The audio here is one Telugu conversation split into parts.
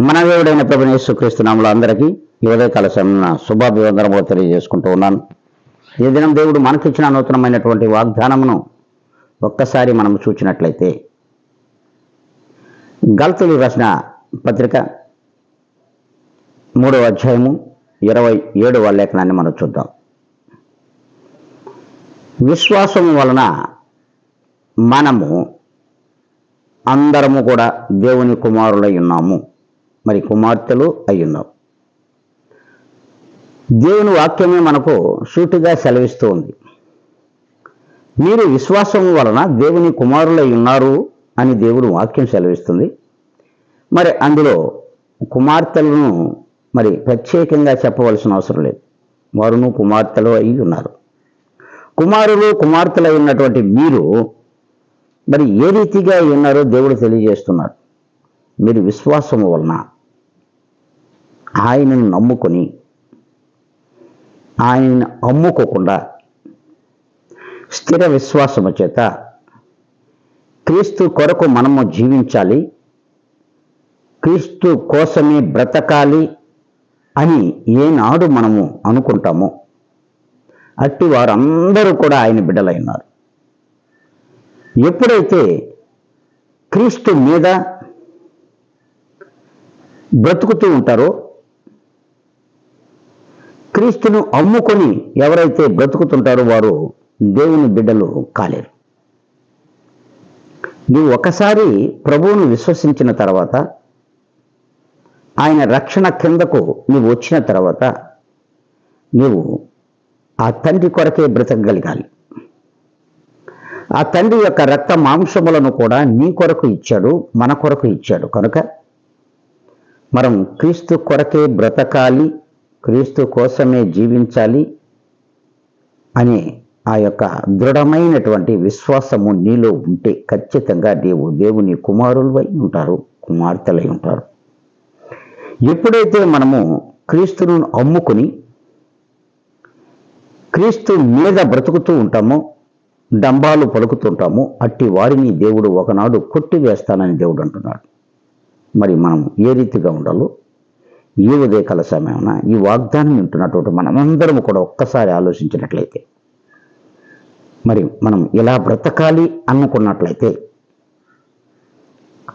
మన దేవుడైన ప్రభువైన యేసుక్రీస్తు నామములో అందరికీ ఈ ఉదయకాల సమయంలో శుభాభివందనములు తెలియజేసుకుంటూ ఉన్నాను. ఈ దినం దేవుడు మనకిచ్చిన నూతనమైనటువంటి వాగ్దానమును ఒక్కసారి మనం చూచినట్లయితే, గలతీయులకు రాసిన పత్రిక 3వ అధ్యాయము 27వ లేఖనాన్ని మనం చూద్దాం. విశ్వాసము వలన మనము అందరము కూడా దేవుని కుమారులై ఉన్నాము, మరి కుమార్తెలు అయ్యున్నాం. దేవుని వాక్యమే మనకు సూటిగా సెలవిస్తూ ఉంది. మీరు విశ్వాసం వలన దేవుని కుమారులై ఉన్నారు అని దేవుడు వాక్యం సెలవిస్తుంది. మరి అందులో కుమార్తెలను మరి ప్రత్యేకంగా చెప్పవలసిన అవసరం లేదు. వారును కుమార్తెలు అయి ఉన్నారు. కుమారులు కుమార్తెలు అయి ఉన్నటువంటి మీరు మరి ఏ రీతిగా ఉన్నారో దేవుడు తెలియజేస్తున్నారు. మీరు విశ్వాసము వలన ఆయనను నమ్ముకొని, ఆయనను అమ్ముకోకుండా స్థిర విశ్వాసము చేత క్రీస్తు కొరకు మనము జీవించాలి, క్రీస్తు కోసమే బ్రతకాలి అని ఏనాడు మనము అనుకుంటామో అట్టి వారందరూ కూడా ఆయన బిడ్డలై ఉన్నారు. ఎప్పుడైతే క్రీస్తు మీద బ్రతుకుతూ ఉంటారో, క్రీస్తును అమ్ముకొని ఎవరైతే బ్రతుకుతుంటారో వారు దేవుని బిడ్డలు కాలేరు. నీవు ఒకసారి ప్రభువును విశ్వసించిన తర్వాత, ఆయన రక్షణ కిందకు నీవు వచ్చిన తర్వాత నీవు ఆ తండ్రి కొరకే బ్రతకగలగాలి. ఆ తండ్రి యొక్క రక్త మాంసములను కూడా నీ కొరకు ఇచ్చాడు, మన కొరకు ఇచ్చాడు. కనుక మనం క్రీస్తు కొరకే బ్రతకాలి, క్రీస్తు కోసమే జీవించాలి అనే ఆ యొక్క దృఢమైనటువంటి విశ్వాసము నీలో ఉంటే ఖచ్చితంగా నీవు దేవుని కుమారులై ఉంటారు, కుమార్తెలై ఉంటారు. ఎప్పుడైతే మనము క్రీస్తును అమ్ముకుని క్రీస్తు మీద బ్రతుకుతూ ఉంటామో, డంబాలు పలుకుతుంటామో, అట్టి వారిని దేవుడు ఒకనాడు కొట్టివేస్తానని దేవుడు అంటున్నాడు. మరి మనం ఏ రీతిగా ఉండాలో ఈ ఉదయకాల సమయమున ఈ వాగ్దానం వింటున్నటువంటి మనమందరం కూడా ఒక్కసారి ఆలోచించినట్లయితే, మరి మనం ఇలా బ్రతకాలి అనుకున్నట్లయితే,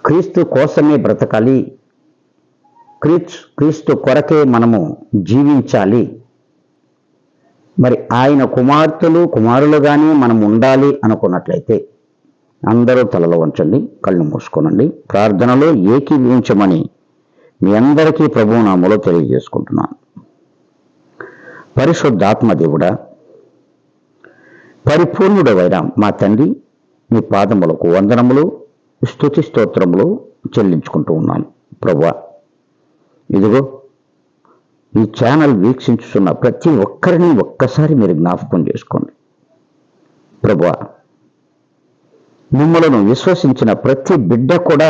క్రీస్తు కోసమే బ్రతకాలి, క్రీస్తు కొరకే మనము జీవించాలి, మరి ఆయన కుమార్తెలు కుమారులుగానే మనం ఉండాలి అనుకున్నట్లయితే అందరూ తలలో వంచండి, కళ్ళు మూసుకోనండి. ప్రార్థనలో ఏకీభవించమని మీ అందరికీ ప్రభువు నామములో తెలియజేసుకుంటున్నాను. పరిశుద్ధాత్మ దేవుడా, పరిపూర్ణుడవైన మా తండ్రి, మీ పాదములకు వందనములు, స్తుతి స్తోత్రములు చెల్లించుకుంటూ ఉన్నాను. ప్రభువా, ఇదిగో ఈ ఛానల్ వీక్షించుతున్న ప్రతి ఒక్కరిని ఒక్కసారి మీరు జ్ఞాపకం చేసుకోండి. ప్రభువా, మిమ్మలను విశ్వసించిన ప్రతి బిడ్డ కూడా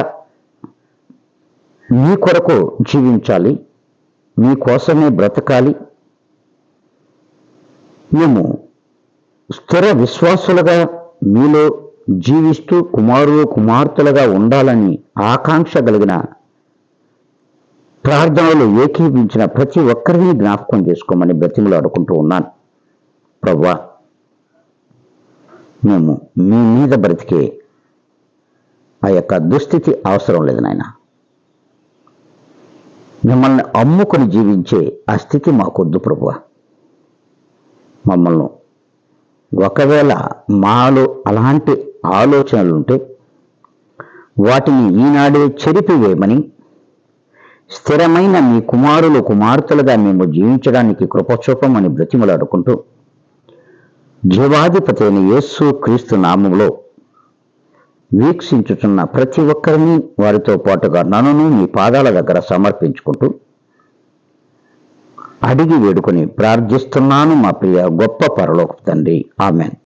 మీ కొరకు జీవించాలి, మీ కోసమే బ్రతకాలి, మేము స్థిర విశ్వాసులుగా మీలో జీవిస్తూ కుమారులు కుమార్తెలుగా ఉండాలని ఆకాంక్ష కలిగిన ప్రార్థనలు ఏకీభించిన ప్రతి ఒక్కరిని జ్ఞాపకం చేసుకోమని బ్రతిమలాడుకుంటూ ఉన్నాను. ప్రభువా, మేము మీ మీద బ్రతికే ఆ యొక్క దుస్థితి అవసరం లేదు నాయన. మిమ్మల్ని అమ్ముకొని జీవించే ఆ స్థితి మాకొద్దు ప్రభువా. మమ్మల్ని ఒకవేళ మాలో అలాంటి ఆలోచనలుంటే వాటిని ఈనాడే చెరిపివేయమని, స్థిరమైన మీ కుమారులు కుమార్తెలుగా మేము జీవించడానికి కృపచూపమని బ్రతిమలాడుకుంటూ, జీవాధిపతి అయిన యేసు క్రీస్తు నామములో వీక్షించుచున్న ప్రతి ఒక్కరిని, వారితో పాటుగా నన్ను మీ పాదాల దగ్గర సమర్పించుకుంటూ అడిగి వేడుకొని ప్రార్థిస్తున్నాను మా ప్రియ గొప్ప పరలోకపు తండ్రి. ఆమెన్.